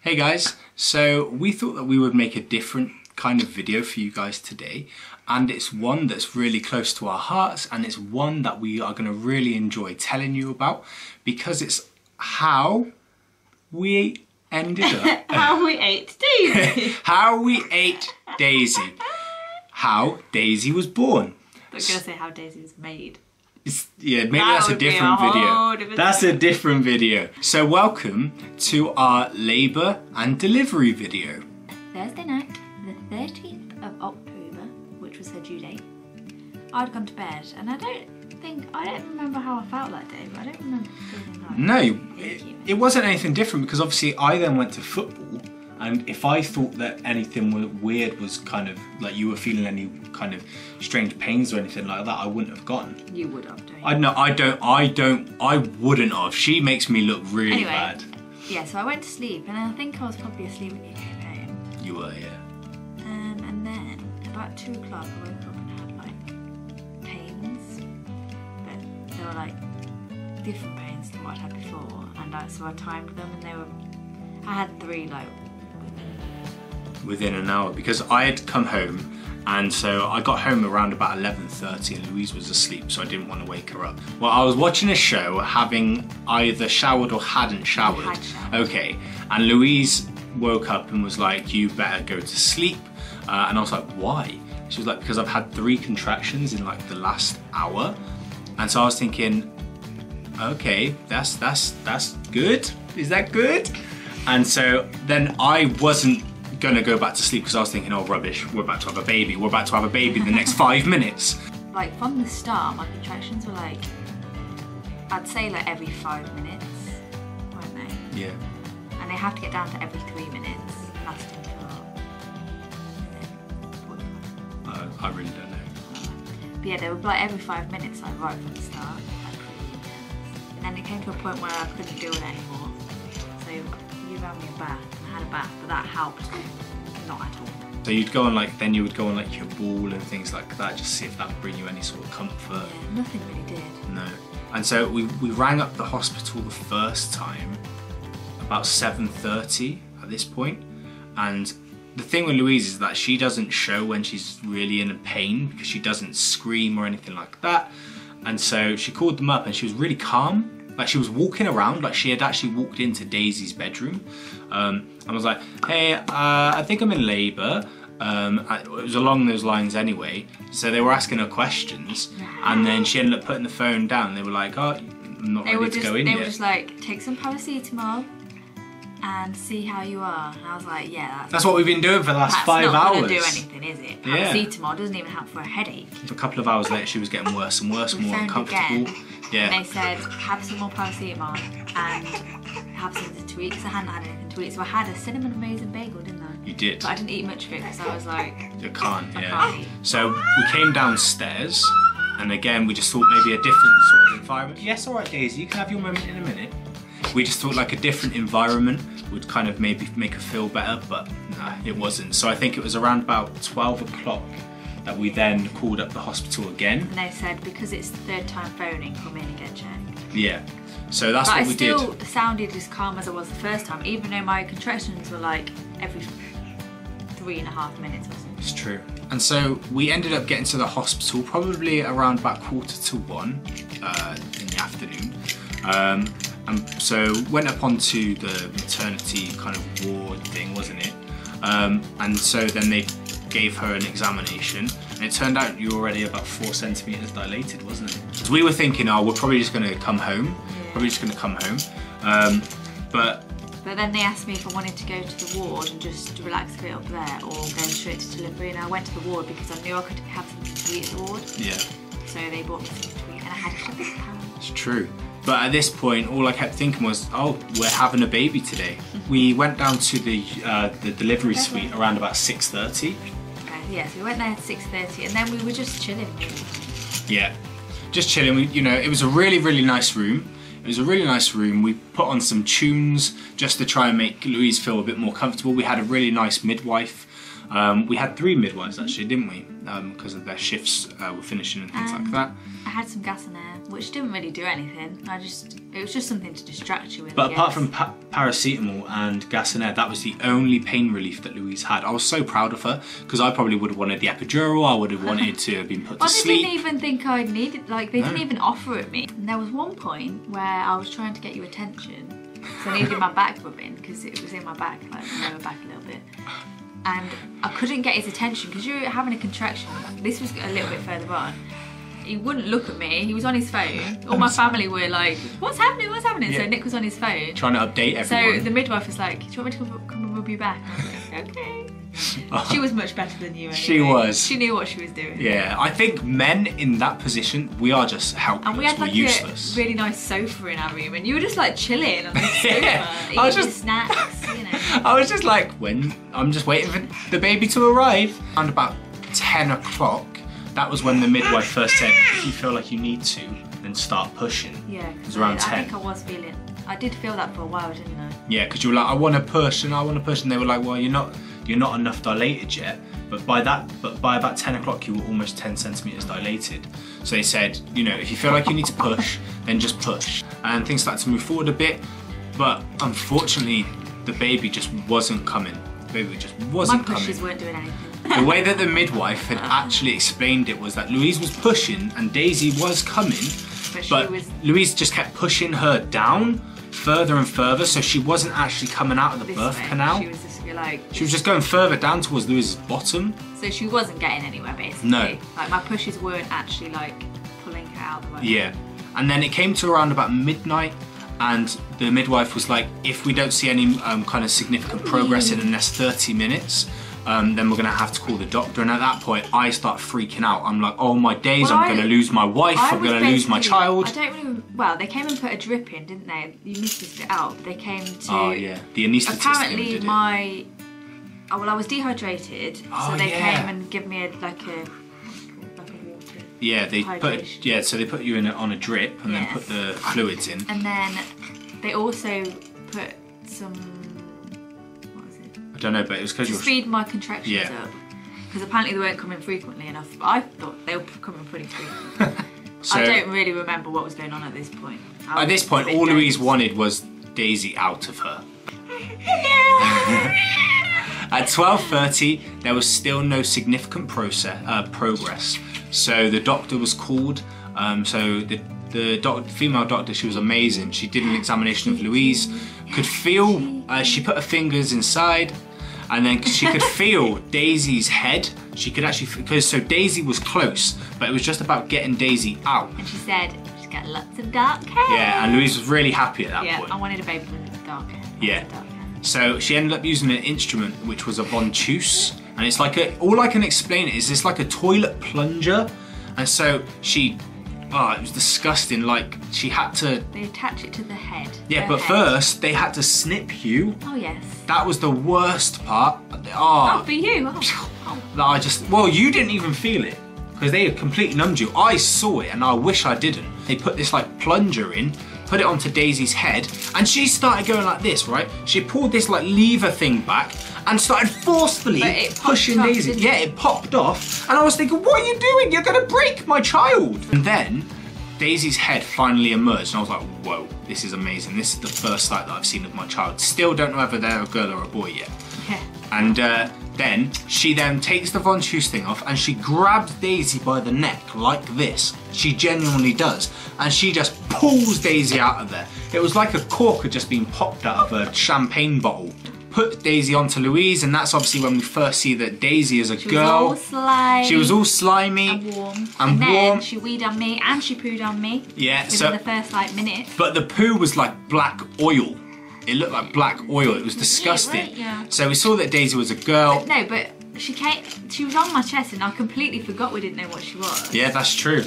Hey guys, so we thought that we would make a different kind of video for you guys today, and it's one that's really close to our hearts, and it's one that we are going to really enjoy telling you about because it's how we ended up how we ate Daisy. how we ate Daisy, how Daisy was born. I was going to say how Daisy was made. Yeah, maybe that's a different video. That's a different video. So welcome to our labour and delivery video. Thursday night, the 13th of October, which was her due date, I'd gone to bed, and I don't remember how I felt that day, but I don't remember feeling like... No, it wasn't anything different because obviously I then went to football, and if I thought that anything weird was kind of like you were feeling any kind of strange pains or anything like that, I wouldn't have gone. You would have, don't you? I wouldn't have. She makes me look really bad. Yeah, so I went to sleep, and I think I was probably asleep when you came home. You were, yeah. And then about 2 o'clock I woke up and had like pains, but they were like different pains to what I'd had before, and so I timed them, and I had 3 like within an hour, because I had come home, and so I got home around about 11:30 and Louise was asleep, so I didn't want to wake her up. Well, I was watching a show, having either showered or hadn't showered. Had showered. Okay, and Louise woke up and was like, you better go to sleep. And I was like, why? She was like, because I've had 3 contractions in like the last hour. And so I was thinking, okay, that's good. Is that good? And so then I wasn't gonna go back to sleep because I was thinking, oh rubbish, we're about to have a baby. We're about to have a baby in the next 5 minutes. Like from the start, my contractions were like, I'd say like every 5 minutes, weren't they? Yeah. And they have to get down to every 3 minutes, lasting for I really don't know. But yeah, they were like every 5 minutes, like right from the start, like pretty intense. And then it came to a point where I couldn't do it anymore. So you ran me a bath, and I had a bath, but that helped not at all. So you'd go on like, then you would go on like your ball and things like that, just see if that would bring you any sort of comfort. Yeah, nothing really did. No. And so we rang up the hospital the first time about 7:30 at this point, and the thing with Louise is that she doesn't show when she's really in a pain because she doesn't scream or anything like that. And so she called them up and she was really calm. Like she was walking around, like she had actually walked into Daisy's bedroom and was like, hey, I think I'm in labour. It was along those lines anyway. So they were asking her questions, and then she ended up putting the phone down. They were like, oh, I'm not ready to go in yet. They were just like, take some paracetamol and see how you are. And I was like, yeah, that's what we've been doing for the last 5 hours. That's not going to do anything, is it? Paracetamol doesn't even help for a headache. A couple of hours later, she was getting worse and worse, more uncomfortable. Again, yeah. And they said, have some more paracetamol and have something to eat, because I hadn't had anything to eat. So I had a cinnamon amazing bagel, didn't I? You did. But I didn't eat much of it because I was like, you can't, yeah. I can't eat. So we came downstairs, and again, we just thought maybe a different sort of environment. Yes, all right, Daisy, you can have your moment in a minute. We just thought like a different environment would kind of maybe make her feel better, but nah, it wasn't. So I think it was around about 12 o'clock that we then called up the hospital again. And they said, because it's the 3rd time phoning, come in and get checked. Yeah, so that's what we did. I still sounded as calm as I was the first time, even though my contractions were like every 3.5 minutes or something. It's true. And so we ended up getting to the hospital probably around about 1:45 in the afternoon. And so went up onto the maternity kind of ward thing, wasn't it? And so then they gave her an examination, and it turned out you were already about 4 centimetres dilated, wasn't it? So we were thinking, oh, we're probably just going to come home. Yeah. Probably just going to come home. But then they asked me if I wanted to go to the ward and just relax a bit up there, or go straight to delivery, and I went to the ward because I knew I could have something to eat at the ward. Yeah. So they bought me something to eat, and I had a sugar pound. It's true. But at this point, all I kept thinking was, oh, we're having a baby today. We went down to the delivery suite around about 6:30. Yeah, so we went there at 6:30, and then we were just chilling. Yeah, just chilling. It was a really, really nice room. It was a really nice room. We put on some tunes just to try and make Louise feel a bit more comfortable. We had a really nice midwife We had 3 midwives actually, didn't we? Because of their shifts were finishing and things like that. I had some gas and air, which didn't really do anything. It was just something to distract you with. But apart from paracetamol and gas and air, that was the only pain relief that Louise had. I was so proud of her because I probably would have wanted the epidural. I would have wanted to have been put to sleep. They didn't even think I needed, like they didn't even offer it me. And there was one point where I was trying to get your attention. So I needed my back rubbing because it was in my back, like my lower back a little bit. And I couldn't get his attention because you were having a contraction. This was a little bit further on. He wouldn't look at me. He was on his phone. All my family were like, "What's happening? What's happening?" Yeah. So Nick was on his phone, trying to update everyone. So the midwife was like, "Do you want me to come and rub you back?" I was like, "Okay." She was much better than you. Anyway. She was. She knew what she was doing. Yeah, I think men in that position, we are just helpless. And we had like useless. A really nice sofa in our room, and you were just like chilling on the sofa, eating your snacks. You know. I was just like, I'm just waiting for the baby to arrive. Around about 10 o'clock, that was when the midwife first said, if you feel like you need to, then start pushing. Yeah, it was around 10. I think I did feel that for a while, didn't I? Yeah, because you were like, I want to push, and they were like, well, you're not enough dilated yet. But by about 10 o'clock, you were almost 10 centimeters dilated. So they said, you know, if you feel like you need to push, then just push. And things started to move forward a bit, but unfortunately, the baby just wasn't coming. The baby just wasn't coming. My pushes weren't doing anything. The way that the midwife had actually explained it was that Louise was pushing and Daisy was coming, but Louise just kept pushing her down further and further, so she wasn't actually coming out of the birth canal. She was just going further down towards Louise's bottom. So she wasn't getting anywhere, basically. No. Like my pushes weren't actually like pulling her out of the way. Yeah. And then it came to around about midnight, and the midwife was like, if we don't see any kind of significant progress in the next 30 minutes, then we're gonna have to call the doctor. And at that point, I start freaking out. I'm like, oh my days, I'm gonna lose my wife, I'm gonna lose my child. I don't really, well, they came and put a drip in, didn't they? You missed this bit out. They came to... Oh yeah, the anaesthetist apparently did it. Well, I was dehydrated, so they came and give me like a water. Yeah, so they put you in on a drip and then put the fluids in. And then they also put some... I don't know, but it was because you're... speed my contractions up. Because apparently they weren't coming frequently enough, but I thought they were coming pretty frequently. So, I don't really remember what was going on at this point. At this point, all Louise wanted was Daisy out of her. At 12:30, there was still no significant progress. So the doctor was called. So the female doctor, she was amazing. She did an examination of Louise, could feel, she put her fingers inside, and then she could feel Daisy's head. She could actually, so Daisy was close, but it was just about getting Daisy out. And she said, she's got lots of dark hair. Yeah, and Louise was really happy at that point. Yeah, I wanted a baby with dark hair. Yeah. So she ended up using an instrument which was a ventouse, and it's like all I can explain it is it's like a toilet plunger, and so it was disgusting. Like she had to. They attach it to the head. Yeah, but first they had to snip you. Oh yes. That was the worst part. Oh, for you. Well, you didn't even feel it because they had completely numbed you. I saw it, and I wish I didn't. They put this like plunger in. Put it onto Daisy's head, and she started going like this, right? She pulled this like lever thing back and started forcefully pushing Daisy. Yeah, it popped off, and I was thinking, what are you doing? You're gonna break my child. And then Daisy's head finally emerged, and I was like, whoa, this is amazing. This is the first sight that I've seen of my child. Still don't know whether they're a girl or a boy yet. Yeah. And then she takes the ventouse thing off, and she grabs Daisy by the neck like this. She genuinely does. And she just pulls Daisy out of there. It was like a cork had just been popped out of a champagne bottle. Put Daisy onto Louise, and that's obviously when we first see that Daisy is a girl. She was all slimy. And warm. And then she weed on me and she pooed on me. Yeah, within the first like minute. But the poo was like black oil. It looked like black oil. It was disgusting. Yeah. So we saw that Daisy was a girl. But she was on my chest, and I completely forgot we didn't know what she was. Yeah, that's true.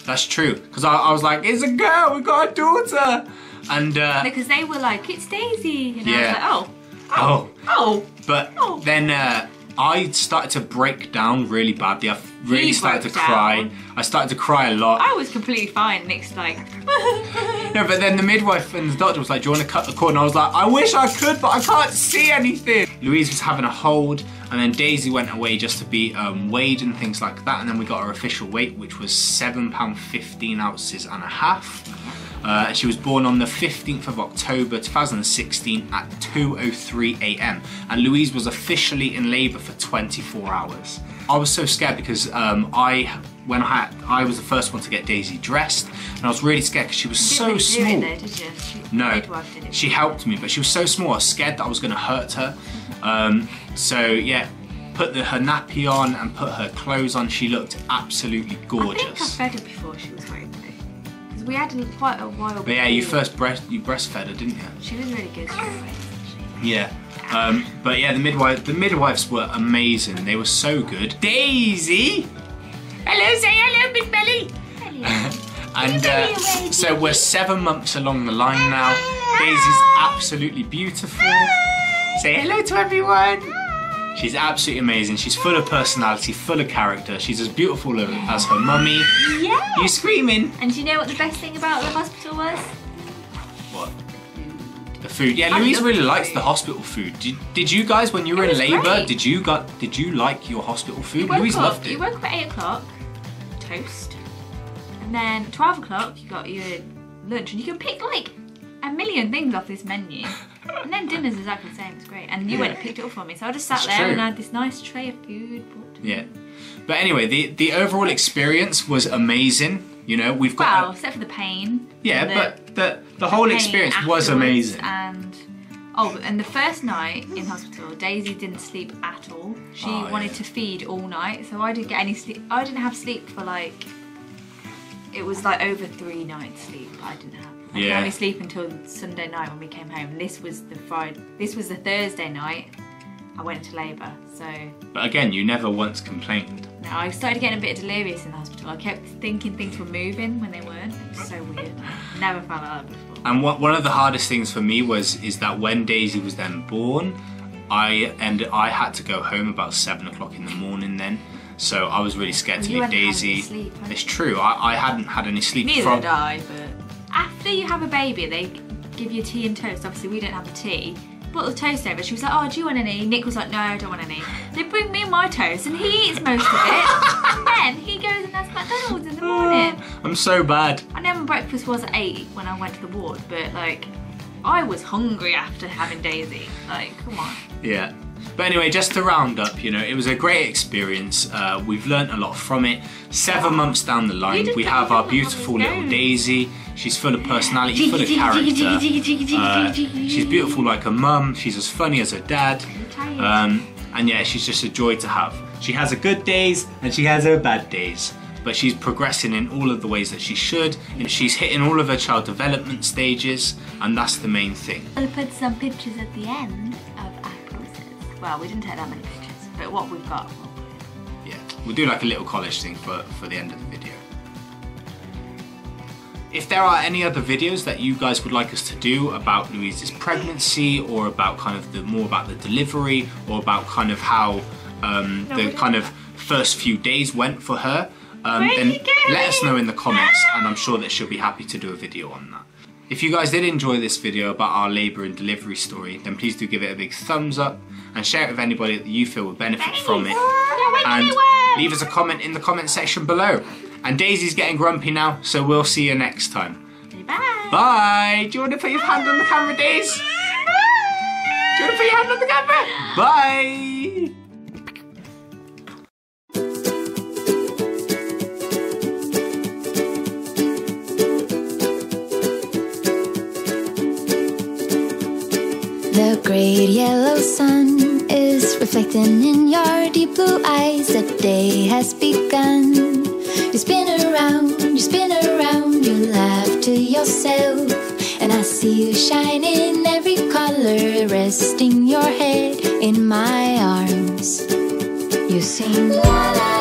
That's true. Because I was like, it's a girl, we got a daughter. And because they were like, it's Daisy. And I was like, oh. But then I started to break down really badly. I really He started to broke cry. down. I started to cry a lot. I was completely fine. Nick's like, No, but then the midwife and the doctor was like, do you want to cut the cord? And I was like, I wish I could, but I can't see anything. Louise was having a hold, and then Daisy went away just to be weighed and things like that. And then we got her official weight, which was £7.15 ounces and a half. And she was born on the 15th of October 2016 at 2:03 a.m. And Louise was officially in labour for 24 hours. I was so scared because I was the first one to get Daisy dressed, and I was really scared because she was so small. You didn't really do it though, did you? No, Midwife did it. she helped me, but she was so small. I was scared that I was going to hurt her. So yeah, put her nappy on and put her clothes on. She looked absolutely gorgeous. I think I fed her before she was home though, because we had quite a while. But yeah, you breastfed her, didn't you? She was really good straight away. Yeah. But yeah, the midwives were amazing. They were so good. Daisy! Hello, say hello, Big Belly! And so we're 7 months along the line now. Daisy's absolutely beautiful. Say hello to everyone! She's absolutely amazing. She's full of personality, full of character. She's as beautiful as her mummy. Yeah! You screaming? And do you know what the best thing about the hospital was? What? The food. Yeah, Louise really likes the hospital food. Did you guys, when you were in labour, did you like your hospital food? Louise loved it. You woke up at 8 o'clock, toast, and then 12 o'clock you got your lunch, and you can pick like a million things off this menu. And then dinner's exactly the same. It's great. And you went and picked it up for me, so I just sat there and I had this nice tray of food. Yeah. But anyway, the overall experience was amazing. You know, we've got. Well, except for the pain. Yeah, but the whole experience was amazing. And the first night in hospital, Daisy didn't sleep at all. She wanted to feed all night, so I didn't get any sleep. I didn't have sleep for like, it was like over 3 nights sleep. I didn't have. I could only sleep until Sunday night when we came home. This was the Thursday night. I went into labour, so. But again, you never once complained. No, I started getting a bit delirious in the hospital. I kept thinking things were moving when they weren't. It was so weird. Never felt like that before. And one of the hardest things for me is that when Daisy was then born, I had to go home about 7 o'clock in the morning then. So I was really scared to leave Daisy. Sleep, it's true. I hadn't had any sleep. Neither did I, but after you have a baby, they give you tea and toast. Obviously, we didn't have the tea. Brought the toast over. She was like, "Oh, do you want any?" Nick was like, "No, I don't want any." They bring me my toast, and he eats most of it. And then he goes and has McDonald's in the morning. I'm so bad. I know my breakfast was at 8 when I went to the ward, but like, I was hungry after having Daisy. Like, come on. Yeah. But anyway, just to round up, you know, it was a great experience. We've learnt a lot from it. 7 months down the line, we have our beautiful little Daisy. She's full of personality, full of character. She's beautiful like her mum. She's as funny as her dad. And yeah, she's just a joy to have. She has her good days and she has her bad days. But she's progressing in all of the ways that she should, and she's hitting all of her child development stages, and that's the main thing. We'll put some pictures at the end of our process. Well, we didn't take that many pictures, but what we've got, we'll put in. Yeah, we'll do like a little college thing for the end of the video. If there are any other videos that you guys would like us to do about Louise's pregnancy, or about kind of more about the delivery, or about kind of how the kind of first few days went for her, then let us know in the comments, and I'm sure that she'll be happy to do a video on that. If you guys did enjoy this video about our labour and delivery story, then please do give it a big thumbs up and share it with anybody that you feel would benefit from it. And leave us a comment in the comment section below. And Daisy's getting grumpy now, so we'll see you next time. Bye. Bye. Do you want to put your hand on the camera, Daisy? Do you want to put your hand on the camera? Bye. The great yellow sun is reflecting in your deep blue eyes. The day has begun. You spin around, you laugh to yourself. And I see you shine in every color, resting your head in my arms. You sing la la.